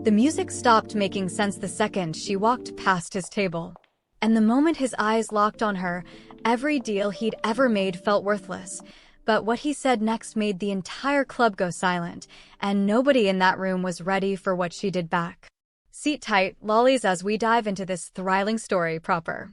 The music stopped making sense the second she walked past his table. And the moment his eyes locked on her, every deal he'd ever made felt worthless. But what he said next made the entire club go silent, and nobody in that room was ready for what she did back. Seat tight, lollies, as we dive into this thrilling story proper.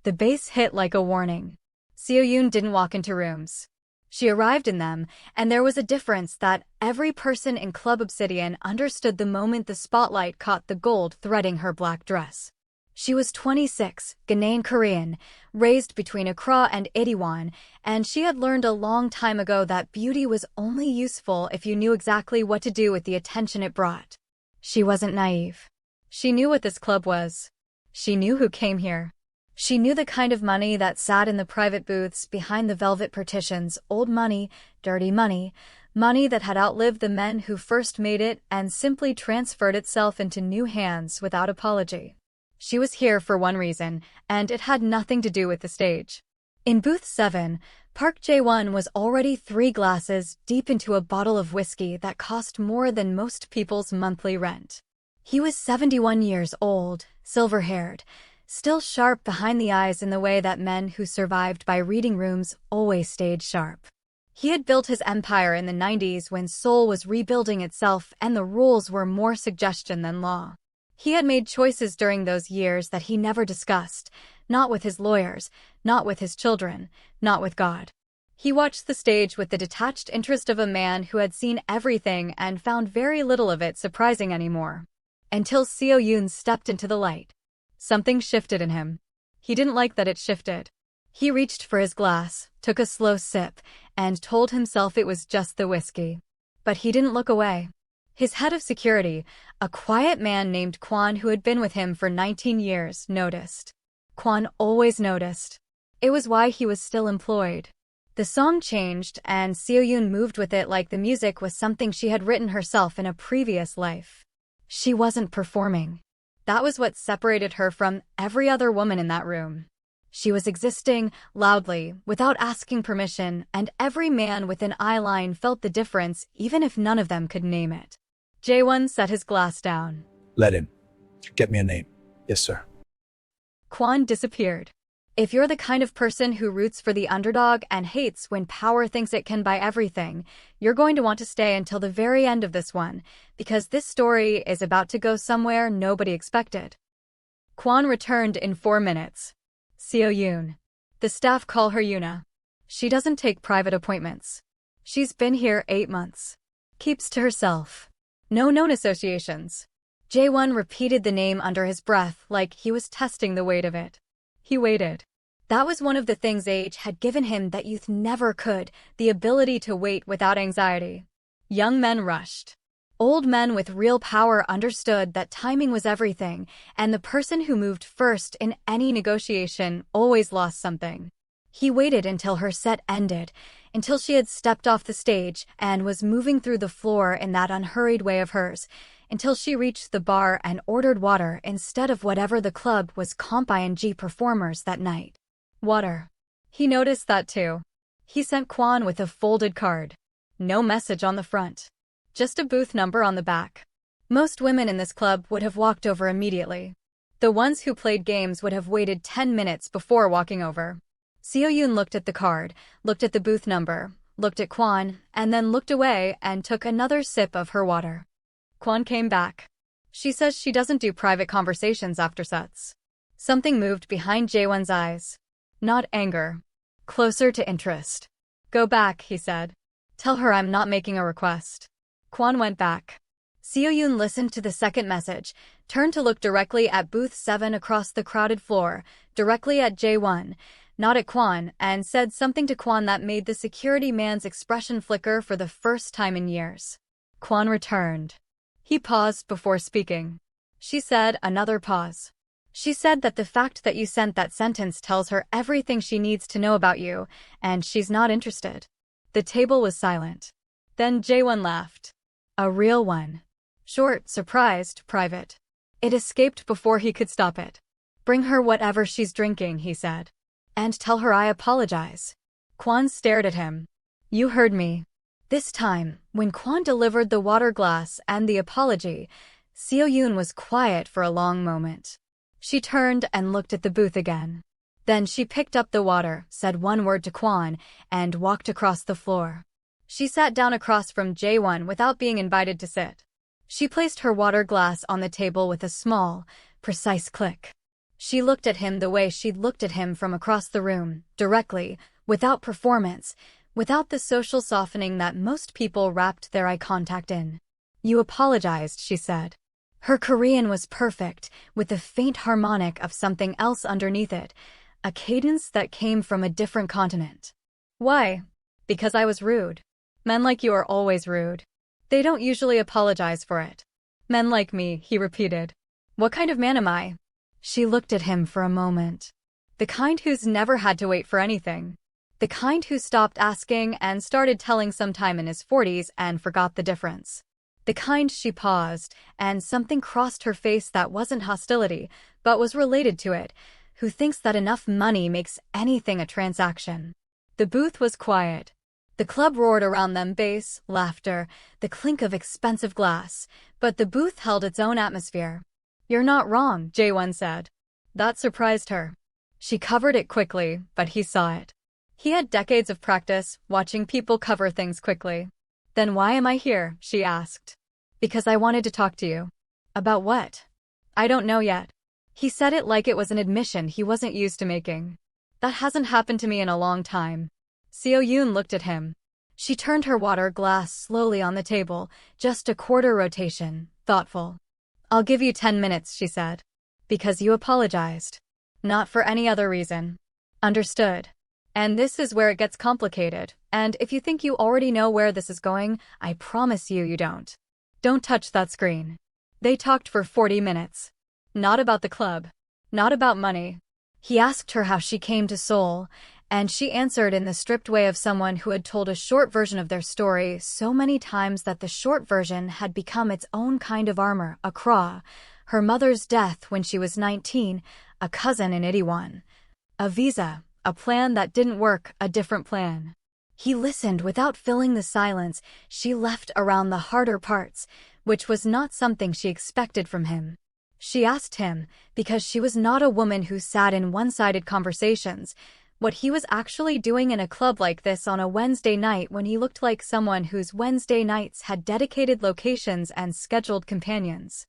The bass hit like a warning. Seo-yoon didn't walk into rooms. She arrived in them, and there was a difference that every person in Club Obsidian understood the moment the spotlight caught the gold threading her black dress. She was 26, Ghanaian Korean, raised between Accra and Itaewon, and she had learned a long time ago that beauty was only useful if you knew exactly what to do with the attention it brought. She wasn't naive. She knew what this club was. She knew who came here. She knew the kind of money that sat in the private booths behind the velvet partitions, old money, dirty money, money that had outlived the men who first made it and simply transferred itself into new hands without apology. She was here for one reason, and it had nothing to do with the stage. In booth 7, Park Jae-won was already 3 glasses deep into a bottle of whiskey that cost more than most people's monthly rent. He was 71 years old, silver-haired, still sharp behind the eyes in the way that men who survived by reading rooms always stayed sharp. He had built his empire in the 90s when Seoul was rebuilding itself and the rules were more suggestion than law. He had made choices during those years that he never discussed, not with his lawyers, not with his children, not with God. He watched the stage with the detached interest of a man who had seen everything and found very little of it surprising anymore. Until Seo-yoon stepped into the light. Something shifted in him. He didn't like that it shifted. He reached for his glass, took a slow sip, and told himself it was just the whiskey. But he didn't look away. His head of security, a quiet man named Kwon who had been with him for 19 years, noticed. Kwon always noticed. It was why he was still employed. The song changed, and Seo-yoon moved with it like the music was something she had written herself in a previous life. She wasn't performing. That was what separated her from every other woman in that room. She was existing, loudly, without asking permission, and every man within eye line felt the difference even if none of them could name it. Jae-won set his glass down. Let in. Get me a name. Yes, sir. Kwon disappeared. If you're the kind of person who roots for the underdog and hates when power thinks it can buy everything, you're going to want to stay until the very end of this one, because this story is about to go somewhere nobody expected. Kwon returned in 4 minutes. Seo-yoon. The staff call her Yuna. She doesn't take private appointments. She's been here 8 months. Keeps to herself. No known associations. Jae-won repeated the name under his breath like he was testing the weight of it. He waited. That was one of the things age had given him that youth never could, the ability to wait without anxiety. Young men rushed. Old men with real power understood that timing was everything, and the person who moved first in any negotiation always lost something. He waited until her set ended, until she had stepped off the stage and was moving through the floor in that unhurried way of hers, until she reached the bar and ordered water instead of whatever the club was comp ing performers that night. Water. He noticed that too. He sent Kwon with a folded card. No message on the front. Just a booth number on the back. Most women in this club would have walked over immediately. The ones who played games would have waited 10 minutes before walking over. Seo-yoon looked at the card, looked at the booth number, looked at Kwon, and then looked away and took another sip of her water. Kwon came back. She says she doesn't do private conversations after sets. Something moved behind Jae-won's eyes. Not anger. Closer to interest. Go back, he said. Tell her I'm not making a request. Kwon went back. Seo-yoon listened to the second message, turned to look directly at booth 7 across the crowded floor, directly at Jae-won, not at Kwon, and said something to Kwon that made the security man's expression flicker for the first time in years. Kwon returned. He paused before speaking. She said, another pause. She said that the fact that you sent that sentence tells her everything she needs to know about you, and she's not interested. The table was silent. Then Jae-won laughed. A real one. Short, surprised, private. It escaped before he could stop it. Bring her whatever she's drinking, he said. And tell her I apologize. Kwon stared at him. You heard me. This time, when Kwon delivered the water glass and the apology, Seo-yoon was quiet for a long moment. She turned and looked at the booth again. Then she picked up the water, said one word to Kwon, and walked across the floor. She sat down across from Jae-won without being invited to sit. She placed her water glass on the table with a small, precise click. She looked at him the way she'd looked at him from across the room, directly, without performance, without the social softening that most people wrapped their eye contact in. "You apologized," she said. Her Korean was perfect, with the faint harmonic of something else underneath it, a cadence that came from a different continent. "Why?" "Because I was rude. Men like you are always rude. They don't usually apologize for it." "Men like me," he repeated. "What kind of man am I?" She looked at him for a moment. The kind who's never had to wait for anything. The kind who stopped asking and started telling sometime in his 40s and forgot the difference. The kind. She paused, and something crossed her face that wasn't hostility, but was related to it, who thinks that enough money makes anything a transaction. The booth was quiet. The club roared around them, bass, laughter, the clink of expensive glass, but the booth held its own atmosphere. "You're not wrong," Jae-won said. That surprised her. She covered it quickly, but he saw it. He had decades of practice, watching people cover things quickly. "Then why am I here?" she asked. "Because I wanted to talk to you." "About what?" "I don't know yet." He said it like it was an admission he wasn't used to making. "That hasn't happened to me in a long time." Seo-yoon looked at him. She turned her water glass slowly on the table, just a quarter rotation, thoughtful. "I'll give you 10 minutes," she said. "Because you apologized. Not for any other reason." "Understood. And this is where it gets complicated, and if you think you already know where this is going, I promise you you don't. Don't touch that screen." They talked for 40 minutes. Not about the club. Not about money. He asked her how she came to Seoul, and she answered in the stripped way of someone who had told a short version of their story so many times that the short version had become its own kind of armor, a craw. Her mother's death when she was 19, a cousin in Itaewon. A visa, a plan that didn't work, a different plan. He listened without filling the silence she left around the harder parts, which was not something she expected from him. She asked him, because she was not a woman who sat in one-sided conversations, what he was actually doing in a club like this on a Wednesday night when he looked like someone whose Wednesday nights had dedicated locations and scheduled companions.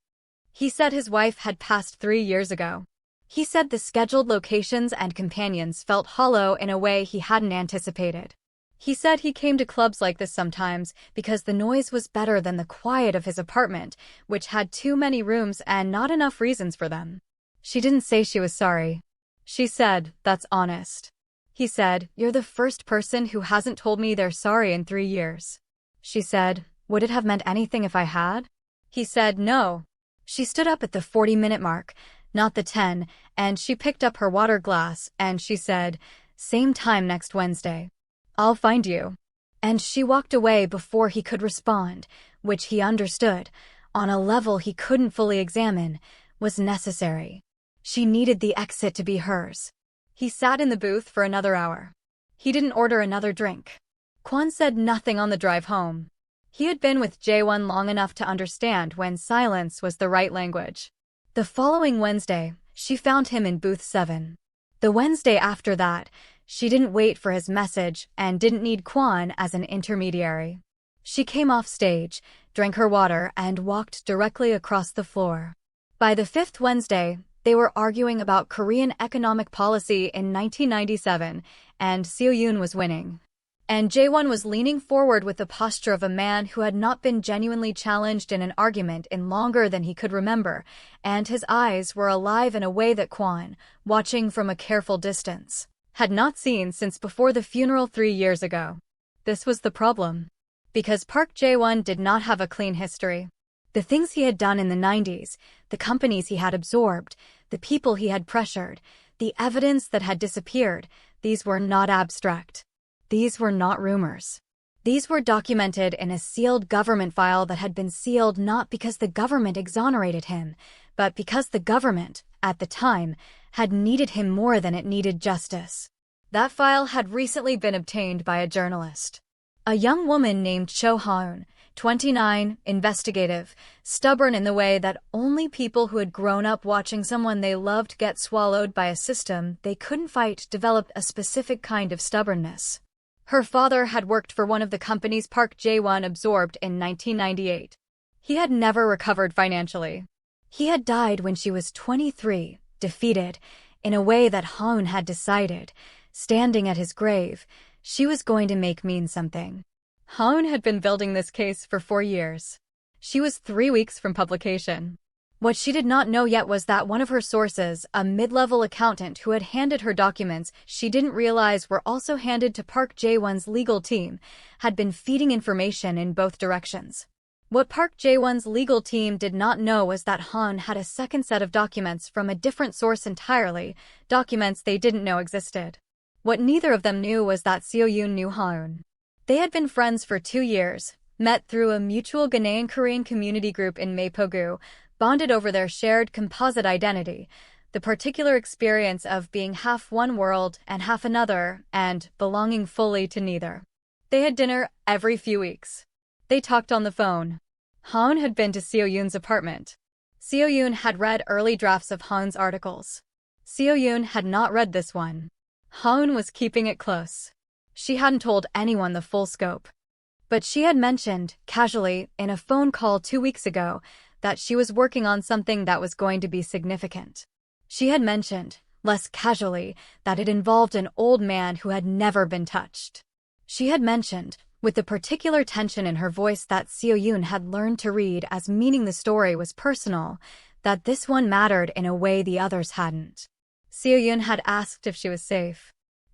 He said his wife had passed 3 years ago. He said the scheduled locations and companions felt hollow in a way he hadn't anticipated. He said he came to clubs like this sometimes because the noise was better than the quiet of his apartment, which had too many rooms and not enough reasons for them. She didn't say she was sorry. She said, "That's honest." He said, "You're the first person who hasn't told me they're sorry in 3 years." She said, "Would it have meant anything if I had?" He said, "No." She stood up at the 40-minute mark, not the 10, and she picked up her water glass, and she said, "Same time next Wednesday. I'll find you." And she walked away before he could respond, which he understood, on a level he couldn't fully examine, was necessary. She needed the exit to be hers. He sat in the booth for another hour. He didn't order another drink. Kwon said nothing on the drive home. He had been with Jae-won long enough to understand when silence was the right language. The following Wednesday, she found him in booth 7. The Wednesday after that, she didn't wait for his message and didn't need Kwon as an intermediary. She came off stage, drank her water, and walked directly across the floor. By the 5th Wednesday, they were arguing about Korean economic policy in 1997, and Seo-yoon was winning. And Jae-won was leaning forward with the posture of a man who had not been genuinely challenged in an argument in longer than he could remember, and his eyes were alive in a way that Kwon, watching from a careful distance, had not seen since before the funeral 3 years ago. This was the problem. Because Park Jae-won did not have a clean history. The things he had done in the 90s, the companies he had absorbed, the people he had pressured, the evidence that had disappeared, these were not abstract. These were not rumors. These were documented in a sealed government file that had been sealed not because the government exonerated him, but because the government, at the time, had needed him more than it needed justice. That file had recently been obtained by a journalist. A young woman named Cho Haun, 29, investigative, stubborn in the way that only people who had grown up watching someone they loved get swallowed by a system they couldn't fight developed a specific kind of stubbornness. Her father had worked for one of the companies Park Jae-won absorbed in 1998. He had never recovered financially. He had died when she was 23, defeated, in a way that Haun had decided, standing at his grave, she was going to mean something. Haun had been building this case for 4 years. She was 3 weeks from publication. What she did not know yet was that one of her sources, a mid-level accountant who had handed her documents she didn't realize were also handed to Park Jae-won's legal team, had been feeding information in both directions. What Park Jae-won's legal team did not know was that Haun had a second set of documents from a different source entirely, documents they didn't know existed. What neither of them knew was that Seo-yoon knew Haun. They had been friends for 2 years, met through a mutual Ghanaian Korean community group in Mapogu, bonded over their shared composite identity, the particular experience of being half one world and half another, and belonging fully to neither. They had dinner every few weeks. They talked on the phone. Haun had been to Seo-yoon's apartment. Seo-yoon had read early drafts of Haun's articles. Seo-yoon had not read this one. Haun was keeping it close. She hadn't told anyone the full scope. But she had mentioned, casually, in a phone call 2 weeks ago, that she was working on something that was going to be significant. She had mentioned, less casually, that it involved an old man who had never been touched. She had mentioned, with the particular tension in her voice that Seo-yoon had learned to read as meaning the story was personal, that this one mattered in a way the others hadn't. Seo-yoon had asked if she was safe.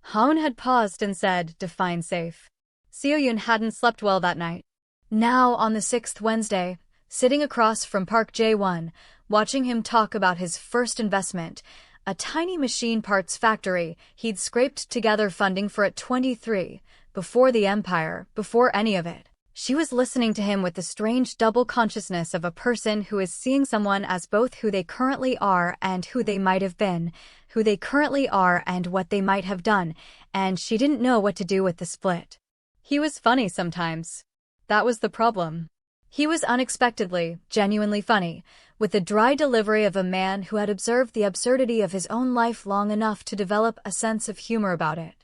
Haun had paused and said, "Define safe." Seo-yoon hadn't slept well that night. Now, on the 6th Wednesday, sitting across from Park Jae-won, watching him talk about his first investment, a tiny machine parts factory he'd scraped together funding for at 23, before the empire, before any of it. She was listening to him with the strange double consciousness of a person who is seeing someone as both who they currently are and who they might have been, who they currently are and what they might have done, and she didn't know what to do with the split. He was funny sometimes. That was the problem. He was unexpectedly, genuinely funny, with the dry delivery of a man who had observed the absurdity of his own life long enough to develop a sense of humor about it.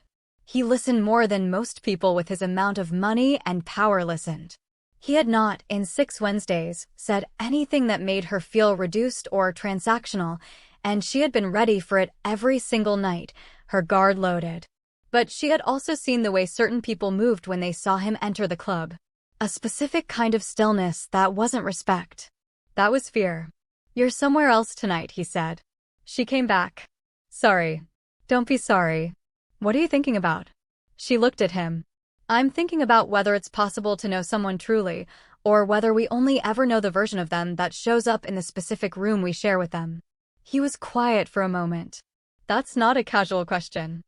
He listened more than most people with his amount of money and power listened. He had not, in 6 Wednesdays, said anything that made her feel reduced or transactional, and she had been ready for it every single night, her guard loaded. But she had also seen the way certain people moved when they saw him enter the club. A specific kind of stillness that wasn't respect. That was fear. "You're somewhere else tonight," he said. She came back. "Sorry." "Don't be sorry. What are you thinking about?" She looked at him. "I'm thinking about whether it's possible to know someone truly, or whether we only ever know the version of them that shows up in the specific room we share with them." He was quiet for a moment. "That's not a casual question."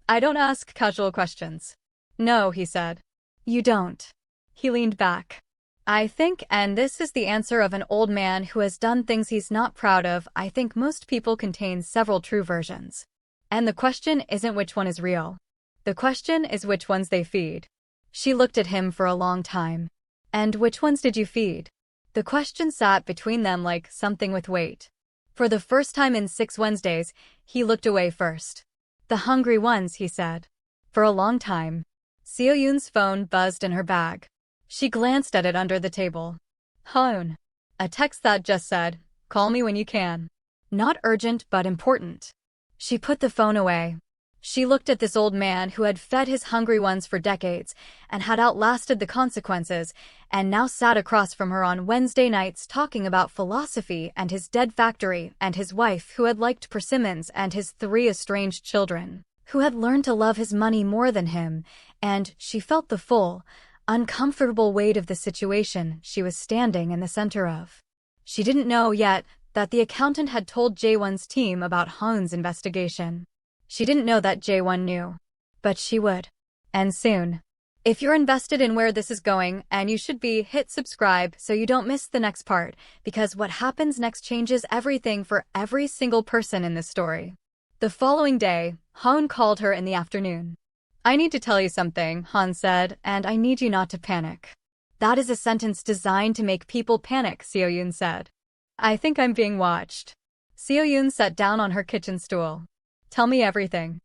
"I don't ask casual questions." "No," he said. "You don't." He leaned back. "I think, and this is the answer of an old man who has done things he's not proud of, I think most people contain several true versions. And the question isn't which one is real. The question is which ones they feed." She looked at him for a long time. "And which ones did you feed?" The question sat between them like something with weight. For the first time in 6 Wednesdays, he looked away first. "The hungry ones," he said. For a long time. Seo-yoon's phone buzzed in her bag. She glanced at it under the table. Haun. A text that just said, "Call me when you can." Not urgent but important. She put the phone away. She looked at this old man who had fed his hungry ones for decades and had outlasted the consequences, and now sat across from her on Wednesday nights talking about philosophy and his dead factory and his wife who had liked persimmons and his 3 estranged children, who had learned to love his money more than him, and she felt the full, uncomfortable weight of the situation she was standing in the center of. She didn't know yet that the accountant had told Jae-won's team about Haun's investigation. She didn't know that Jae-won knew. But she would. And soon. If you're invested in where this is going, and you should be, hit subscribe so you don't miss the next part, because what happens next changes everything for every single person in this story. The following day, Haun called her in the afternoon. I need to tell you something, Han said, and I need you not to panic. That is a sentence designed to make people panic, Seo-yoon said. I think I'm being watched. Seo-yoon sat down on her kitchen stool. Tell me everything.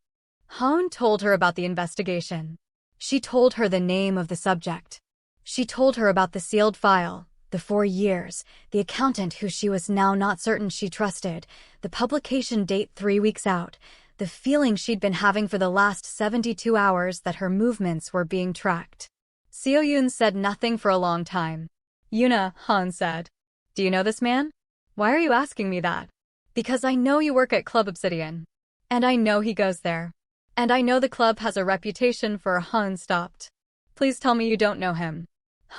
Han told her about the investigation. She told her the name of the subject. She told her about the sealed file, the 4 years, the accountant who she was now not certain she trusted, the publication date 3 weeks out, the feeling she'd been having for the last 72 hours that her movements were being tracked. Seo-yoon said nothing for a long time. Yuna, Han said. Do you know this man? Why are you asking me that? Because I know you work at Club Obsidian. And I know he goes there. And I know the club has a reputation for. Han stopped. Please tell me you don't know him.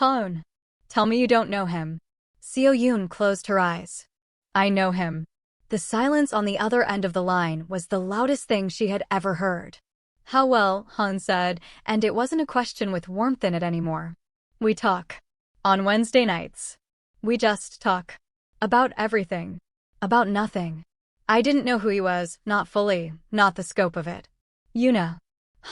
Han. Tell me you don't know him. Seo-yoon closed her eyes. I know him. The silence on the other end of the line was the loudest thing she had ever heard. How well, Han said, and it wasn't a question with warmth in it anymore. We talk. On Wednesday nights. We just talk. About everything. About nothing. I didn't know who he was, not fully, not the scope of it. Yuna.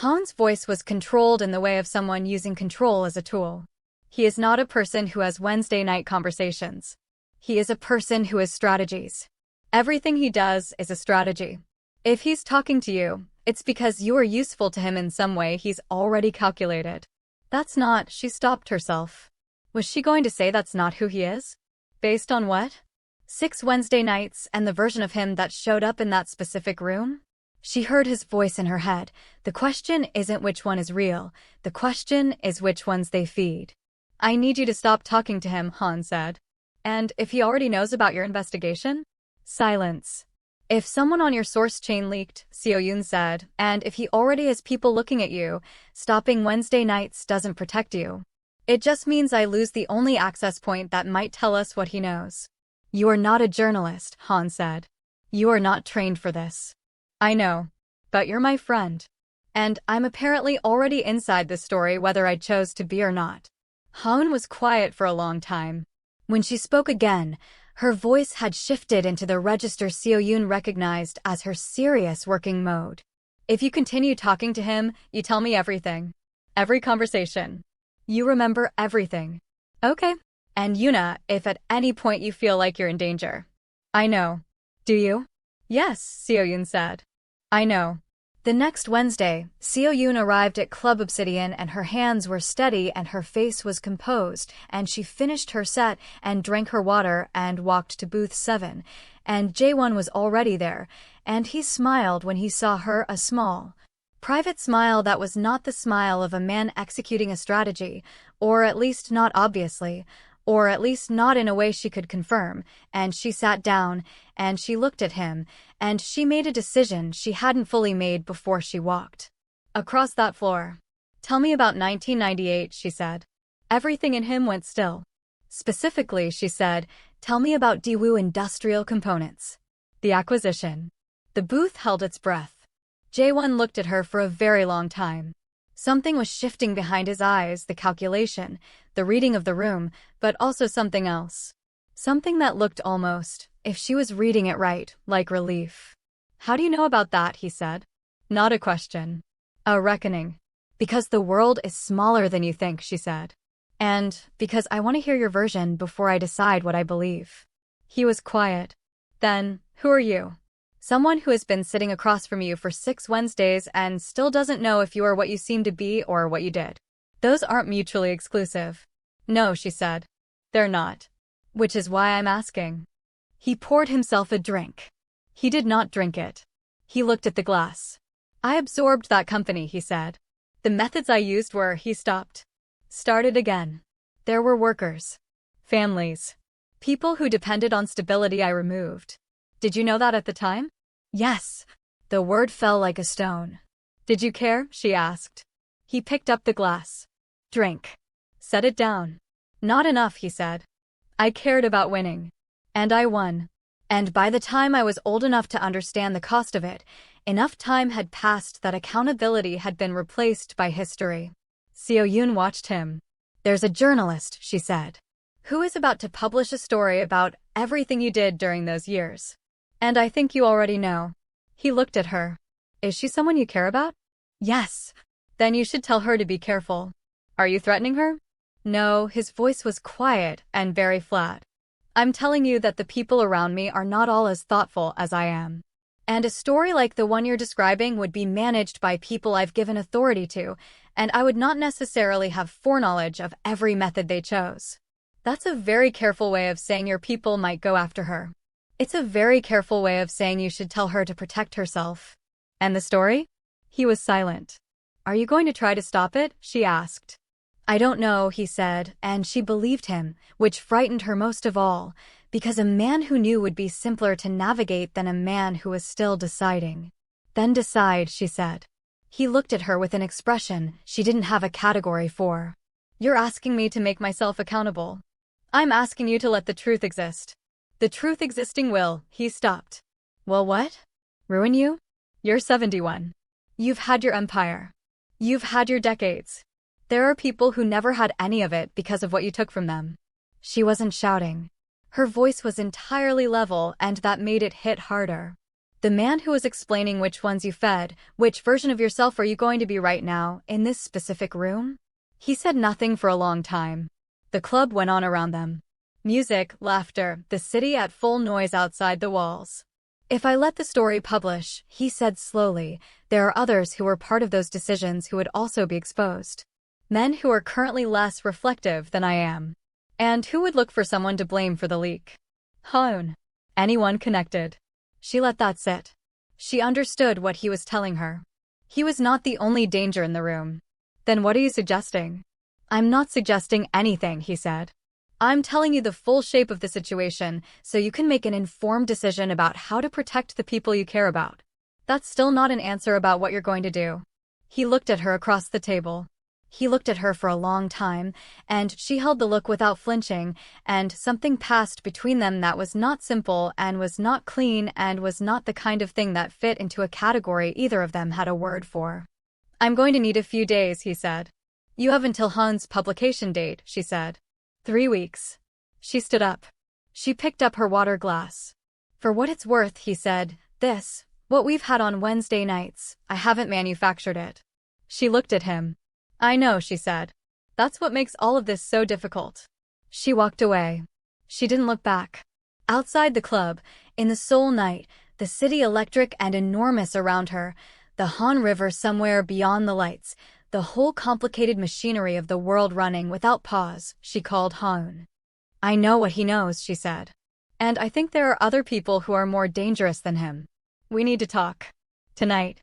Han's voice was controlled in the way of someone using control as a tool. He is not a person who has Wednesday night conversations. He is a person who has strategies. Everything he does is a strategy. If he's talking to you, it's because you are useful to him in some way he's already calculated. That's not. She stopped herself. Was she going to say that's not who he is? Based on what? 6 Wednesday nights and the version of him that showed up in that specific room? She heard his voice in her head. The question isn't which one is real. The question is which ones they feed. I need you to stop talking to him, Han said. And if he already knows about your investigation? Silence. If someone on your source chain leaked, Seo-yoon said, and if he already has people looking at you, stopping Wednesday nights doesn't protect you. It just means I lose the only access point that might tell us what he knows. You are not a journalist, Han said. You are not trained for this. I know. But you're my friend. And I'm apparently already inside this story whether I chose to be or not. Han was quiet for a long time. When she spoke again, her voice had shifted into the register Seo-yoon recognized as her serious working mode. If you continue talking to him, you tell me everything. Every conversation. You remember everything. Okay. And Yuna, if at any point you feel like you're in danger. I know. Do you? Yes, Seo-yoon said. I know. The next Wednesday, Seo-yoon arrived at Club Obsidian and her hands were steady and her face was composed, and she finished her set and drank her water and walked to booth 7, and Jae-won was already there, and he smiled when he saw her, a small, private smile that was not the smile of a man executing a strategy, or at least not obviously, or at least not in a way she could confirm, and she sat down, and she looked at him, and she made a decision she hadn't fully made before she walked across that floor. Tell me about 1998, she said. Everything in him went still. Specifically, she said, tell me about Daewoo Industrial Components. The acquisition. The booth held its breath. Jae-won looked at her for a very long time. Something was shifting behind his eyes, the calculation, the reading of the room, but also something else. Something that looked almost, if she was reading it right, like relief. How do you know about that, he said. Not a question. A reckoning. Because the world is smaller than you think, she said. And because I want to hear your version before I decide what I believe. He was quiet. Then, who are you? Someone who has been sitting across from you for 6 Wednesdays and still doesn't know if you are what you seem to be or what you did. Those aren't mutually exclusive. No, she said. They're not. Which is why I'm asking. He poured himself a drink. He did not drink it. He looked at the glass. I absorbed that company, he said. The methods I used were, he stopped. Started again. There were workers. Families. People who depended on stability I removed. Did you know that at the time? Yes. The word fell like a stone. Did you care? She asked. He picked up the glass. Drink. Set it down. Not enough, he said. I cared about winning. And I won. And by the time I was old enough to understand the cost of it, enough time had passed that accountability had been replaced by history. Seo-yoon watched him. There's a journalist, she said, who is about to publish a story about everything you did during those years. And I think you already know. He looked at her. Is she someone you care about? Yes. Then you should tell her to be careful. Are you threatening her? No, his voice was quiet and very flat. I'm telling you that the people around me are not all as thoughtful as I am. And a story like the one you're describing would be managed by people I've given authority to, and I would not necessarily have foreknowledge of every method they chose. That's a very careful way of saying your people might go after her. It's a very careful way of saying you should tell her to protect herself. And the story? He was silent. Are you going to try to stop it? She asked. I don't know, he said, and she believed him, which frightened her most of all, because a man who knew would be simpler to navigate than a man who was still deciding. Then decide, she said. He looked at her with an expression she didn't have a category for. You're asking me to make myself accountable. I'm asking you to let the truth exist. The truth existing will, he stopped. Well, what? Ruin you? You're 71. You've had your empire. You've had your decades. There are people who never had any of it because of what you took from them. She wasn't shouting. Her voice was entirely level, and that made it hit harder. The man who was explaining which ones you fed, which version of yourself are you going to be right now, in this specific room? He said nothing for a long time. The club went on around them. Music, laughter, the city at full noise outside the walls. If I let the story publish, he said slowly, there are others who were part of those decisions who would also be exposed. Men who are currently less reflective than I am. And who would look for someone to blame for the leak? Hoon. Anyone connected. She let that sit. She understood what he was telling her. He was not the only danger in the room. Then what are you suggesting? I'm not suggesting anything, he said. I'm telling you the full shape of the situation so you can make an informed decision about how to protect the people you care about. That's still not an answer about what you're going to do. He looked at her across the table. He looked at her for a long time, and she held the look without flinching, and something passed between them that was not simple and was not clean and was not the kind of thing that fit into a category either of them had a word for. I'm going to need a few days, he said. You have until Han's publication date, she said. 3 weeks. She stood up. She picked up her water glass. For what it's worth, he said, what we've had on Wednesday nights, I haven't manufactured it. She looked at him. I know, she said. That's what makes all of this so difficult. She walked away. She didn't look back. Outside the club, in the Seoul night, the city electric and enormous around her, the Han River somewhere beyond the lights, the whole complicated machinery of the world running without pause, she called Han. I know what he knows, she said. And I think there are other people who are more dangerous than him. We need to talk. Tonight.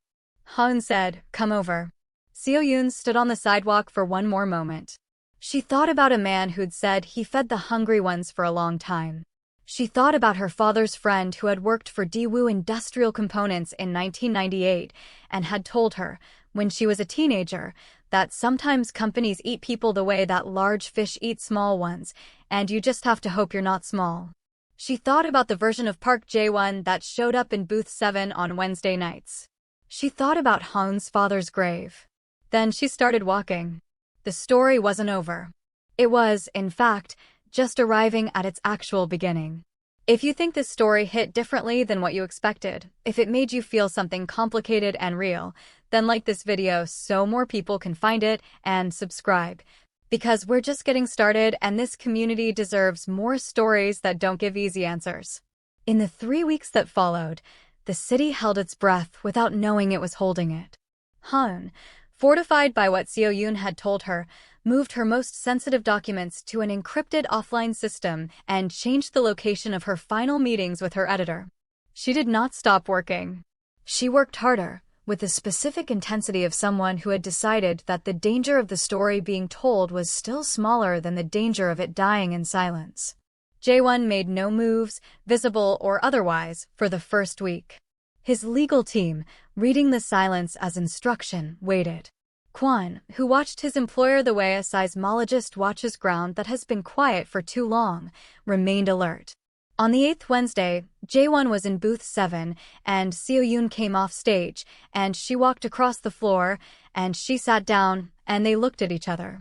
Han said, come over. Seo-yoon stood on the sidewalk for one more moment. She thought about a man who'd said he fed the hungry ones for a long time. She thought about her father's friend who had worked for Daewoo Industrial Components in 1998 and had told her, when she was a teenager, that sometimes companies eat people the way that large fish eat small ones, and you just have to hope you're not small. She thought about the version of Park Jae-won that showed up in booth 7 on Wednesday nights. She thought about Han's father's grave. Then she started walking. The story wasn't over. It was, in fact, just arriving at its actual beginning. If you think this story hit differently than what you expected, if it made you feel something complicated and real, then like this video so more people can find it and subscribe. Because we're just getting started and this community deserves more stories that don't give easy answers. In the 3 weeks that followed, the city held its breath without knowing it was holding it. Han, fortified by what Seo-yoon had told her, moved her most sensitive documents to an encrypted offline system and changed the location of her final meetings with her editor. She did not stop working. She worked harder, with the specific intensity of someone who had decided that the danger of the story being told was still smaller than the danger of it dying in silence. Jae-won made no moves, visible or otherwise, for the first week. His legal team, reading the silence as instruction, waited. Kwon, who watched his employer the way a seismologist watches ground that has been quiet for too long, remained alert. On the 8th Wednesday, Jae-won was in booth 7, and Seo-yoon came off stage, and she walked across the floor, and she sat down, and they looked at each other.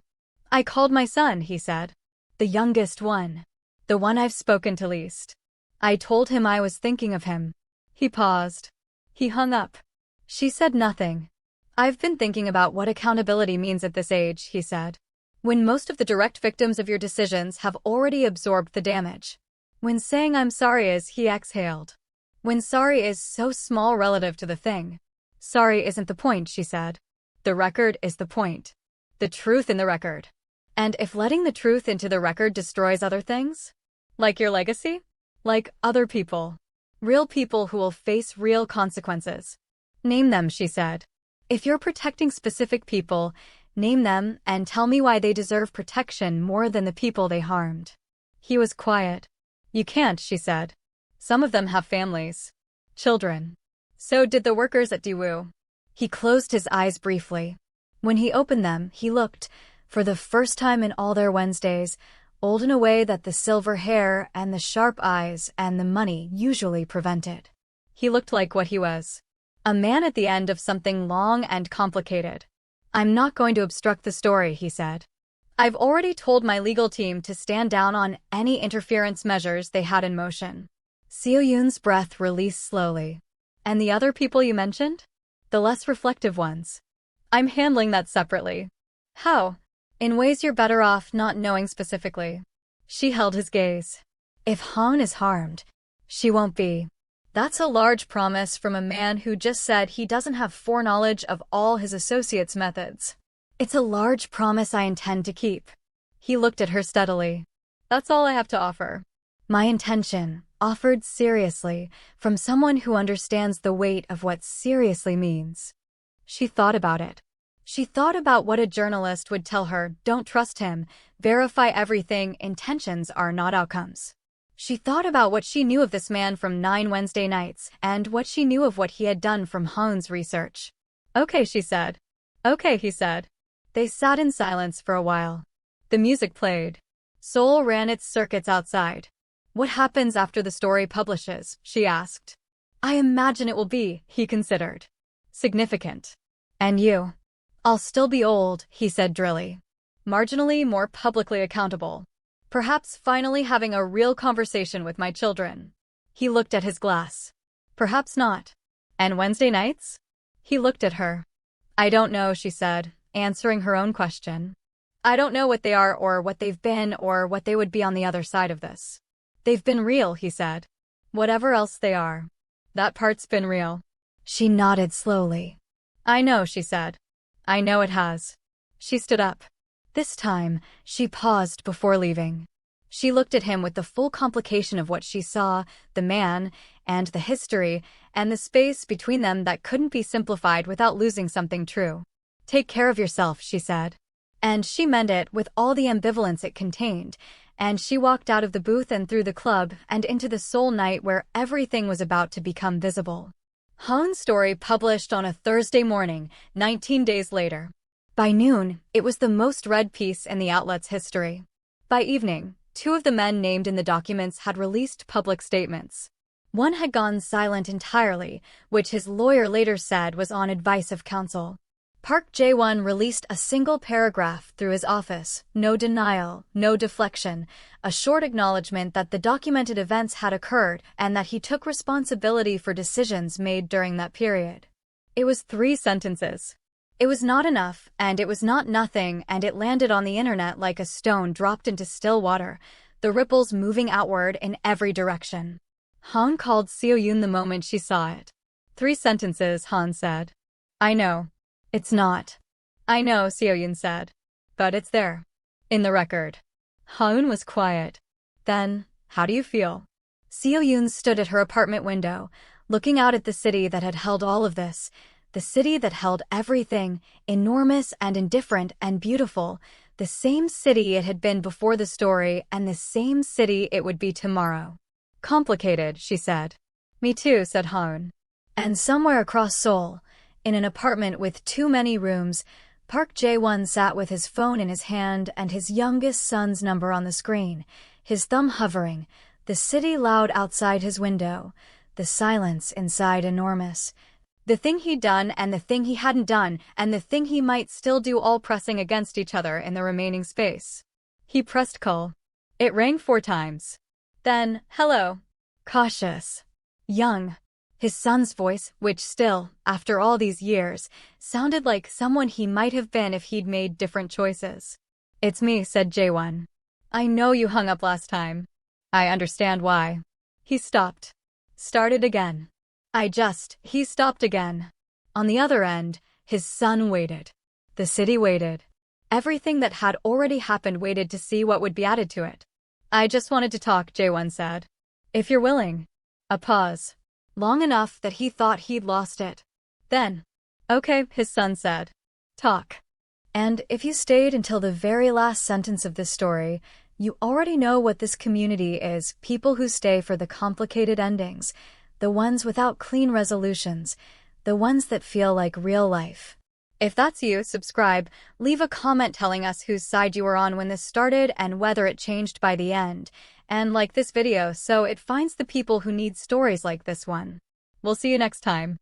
I called my son, he said. The youngest one. The one I've spoken to least. I told him I was thinking of him. He paused. He hung up. She said nothing. I've been thinking about what accountability means at this age, he said. When most of the direct victims of your decisions have already absorbed the damage. When saying I'm sorry is, he exhaled. When sorry is so small relative to the thing. Sorry isn't the point, she said. The record is the point. The truth in the record. And if letting the truth into the record destroys other things? Like your legacy? Like other people. Real people who will face real consequences. Name them, she said. If you're protecting specific people, name them and tell me why they deserve protection more than the people they harmed. He was quiet. You can't, she said. Some of them have families. Children. So did the workers at Daewoo. He closed his eyes briefly. When he opened them, he looked, for the first time in all their Wednesdays, old in a way that the silver hair and the sharp eyes and the money usually prevented. He looked like what he was. A man at the end of something long and complicated. I'm not going to obstruct the story, he said. I've already told my legal team to stand down on any interference measures they had in motion. Seo-yoon's breath released slowly. And the other people you mentioned? The less reflective ones. I'm handling that separately. How? In ways you're better off not knowing specifically. She held his gaze. If Han is harmed, she won't be. That's a large promise from a man who just said he doesn't have foreknowledge of all his associates' methods. It's a large promise I intend to keep. He looked at her steadily. That's all I have to offer. My intention, offered seriously, from someone who understands the weight of what seriously means. She thought about it. She thought about what a journalist would tell her, don't trust him, verify everything, intentions are not outcomes. She thought about what she knew of this man from 9 Wednesday nights, and what she knew of what he had done from Han's research. Okay, she said. Okay, he said. They sat in silence for a while. The music played. Seoul ran its circuits outside. What happens after the story publishes? She asked. I imagine it will be, he considered. Significant. And you? I'll still be old, he said drily. Marginally more publicly accountable. Perhaps finally having a real conversation with my children. He looked at his glass. Perhaps not. And Wednesday nights? He looked at her. I don't know, she said, answering her own question. I don't know what they are or what they've been or what they would be on the other side of this. They've been real, he said. Whatever else they are. That part's been real. She nodded slowly. I know, she said. I know it has. She stood up. This time, she paused before leaving. She looked at him with the full complication of what she saw, the man, and the history, and the space between them that couldn't be simplified without losing something true. Take care of yourself, she said. And she meant it with all the ambivalence it contained, and she walked out of the booth and through the club and into the Seoul night where everything was about to become visible. Han's story published on a Thursday morning, 19 days later. By noon, it was the most read piece in the outlet's history. By evening, 2 of the men named in the documents had released public statements. One had gone silent entirely, which his lawyer later said was on advice of counsel. Park Jae-won released a single paragraph through his office, no denial, no deflection, a short acknowledgement that the documented events had occurred and that he took responsibility for decisions made during that period. It was 3 sentences. It was not enough, and it was not nothing, and it landed on the internet like a stone dropped into still water, the ripples moving outward in every direction. Han called Seo-yoon the moment she saw it. 3 sentences, Han said. I know. It's not. I know, Seo-yoon said. But it's there. In the record. Han was quiet. Then, how do you feel? Seo-yoon stood at her apartment window, looking out at the city that had held all of this, the city that held everything, enormous and indifferent and beautiful, the same city it had been before the story and the same city it would be tomorrow. Complicated, she said. Me too, said Han. And somewhere across Seoul, in an apartment with too many rooms, Park Jae-won sat with his phone in his hand and his youngest son's number on the screen, his thumb hovering, the city loud outside his window, the silence inside enormous. The thing he'd done and the thing he hadn't done and the thing he might still do all pressing against each other in the remaining space. He pressed call. It rang 4 times. Then, hello. Cautious. Young. His son's voice, which still, after all these years, sounded like someone he might have been if he'd made different choices. "It's me," said Jaewon. "I know you hung up last time. I understand why." He stopped. Started again. He stopped again. On the other end, his son waited. The city waited. Everything that had already happened waited to see what would be added to it. "I just wanted to talk," Jaewon said. "If you're willing." A pause. Long enough that he thought he'd lost it. Then, "Okay," his son said. "Talk." And if you stayed until the very last sentence of this story, you already know what this community is: people who stay for the complicated endings, the ones without clean resolutions, the ones that feel like real life. If that's you, subscribe, leave a comment telling us whose side you were on when this started and whether it changed by the end, and like this video so it finds the people who need stories like this one. We'll see you next time.